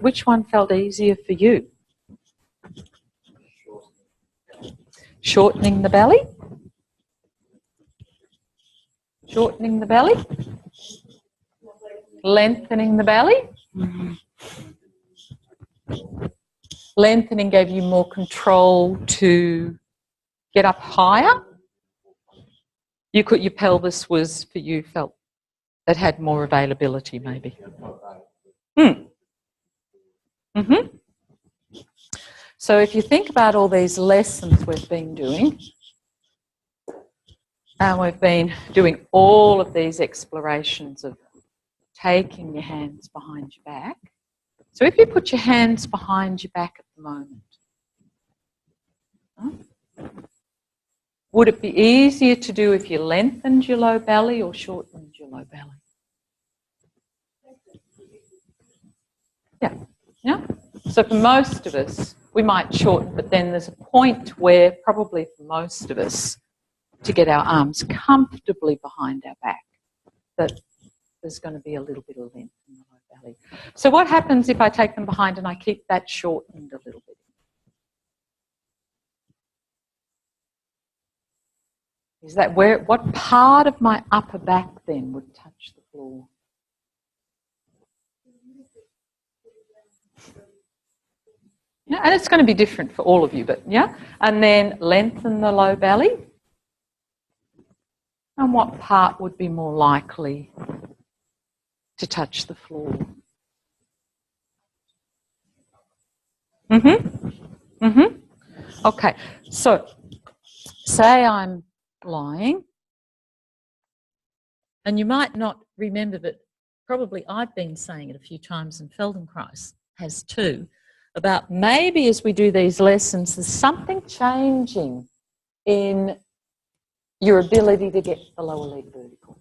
which one felt easier for you? Shortening the belly? Shortening the belly? Lengthening the belly? Lengthening gave you more control to get up higher. Your pelvis was, for you, felt it had more availability maybe. So if you think about all these lessons we've been doing, and we've been doing all of these explorations of taking your hands behind your back. So if you put your hands behind your back at the moment, would it be easier to do if you lengthened your low belly or shortened your low belly? Yeah. So for most of us, we might shorten, but then there's a point where probably for most of us, to get our arms comfortably behind our back, that there's going to be a little bit of length in the low belly. So what happens if I take them behind and I keep that shortened a little bit? Is that what part of my upper back then would touch the floor? Yeah, and it's going to be different for all of you, but yeah. And then lengthen the low belly. And what part would be more likely to touch the floor? Okay, so say I'm lying, and you might not remember, but probably I've been saying it a few times, and Feldenkrais has too, about maybe as we do these lessons, there's something changing in your ability to get the lower leg vertical.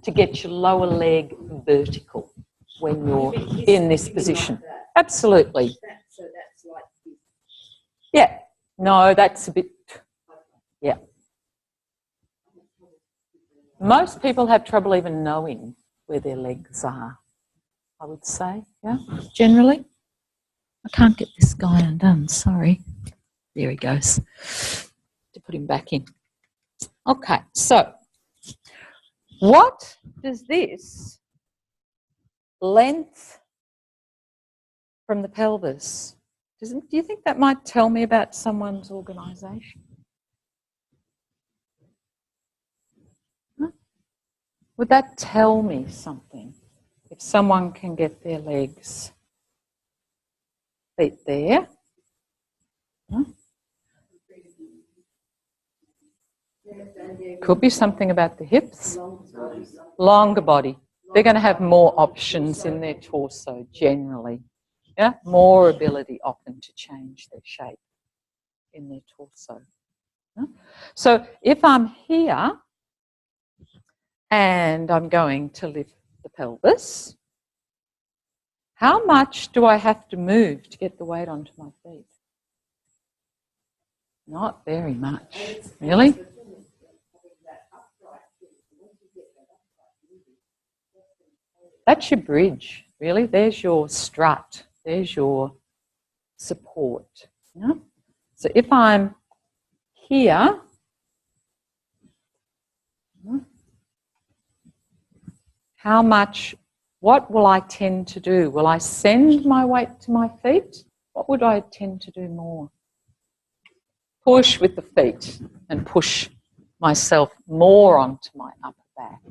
To get your lower leg vertical when you're in this position. Absolutely. So that's like this. Yeah. No, that's a bit, yeah. Most people have trouble even knowing where their legs are, I would say, yeah, generally. I can't get this guy undone, sorry. There he goes. To put him back in. Okay, so what does this length from the pelvis, do you think that might tell me about someone's organisation? Huh? Would that tell me something? If someone can get their legs, feet there. Huh? Could be something about the hips. Longer body. They're going to have more options in their torso generally. Yeah, more ability often to change their shape in their torso. Yeah? So if I'm here and I'm going to lift the pelvis, how much do I have to move to get the weight onto my feet? Not very much. Really? That's your bridge, really. There's your strut. There's your support. Yeah? So if I'm here, how much, what will I tend to do? Will I send my weight to my feet? What would I tend to do more? Push with the feet and push myself more onto my upper back.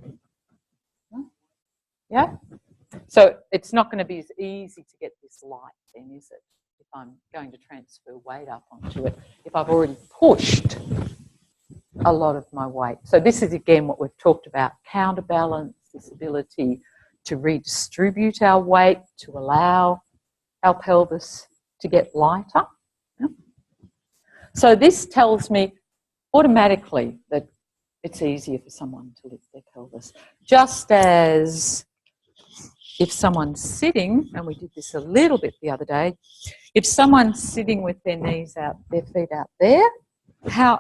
Yeah? So it's not going to be as easy to get this light then, is it? If I'm going to transfer weight up onto it, if I've already pushed a lot of my weight. So this is again what we've talked about, counterbalance, this ability to redistribute our weight, to allow our pelvis to get lighter. Yeah? So this tells me automatically that it's easier for someone to lift their pelvis. Just as if someone's sitting, and we did this a little bit the other day, if someone's sitting with their knees out, their feet out there, how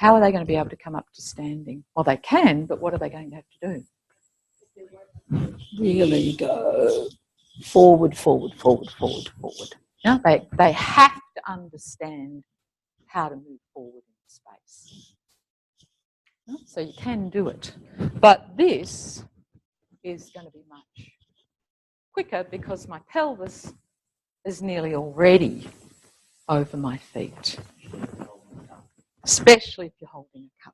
are they going to be able to come up to standing? Well, they can, but what are they going to have to do? really go forward, forward, forward, forward, forward. Now, they have to understand how to move forward in space. So you can do it. But this is going to be much quicker because my pelvis is nearly already over my feet, especially if you're holding a cup.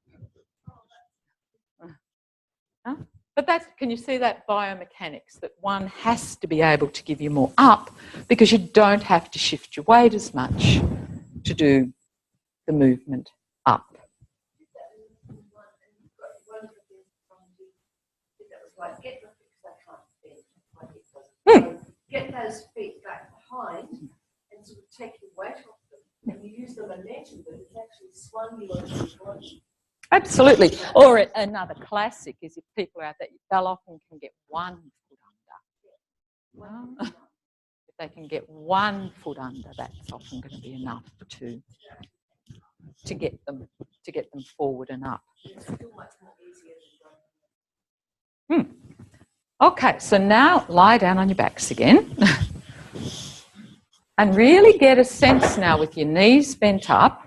But that's, can you see that biomechanics, that one has to be able to give you more up because you don't have to shift your weight as much to do the movement up. Get those feet back behind and sort of take your weight off them. And you use the momentum, but it's actually swung you onto your body. Absolutely. Or another classic is if people are out there, they'll often can get 1 foot under. Well, if they can get 1 foot under, that's often going to be enough to get them forward and up. It's still much more easier than going. Okay, so now lie down on your backs again. And really get a sense now with your knees bent up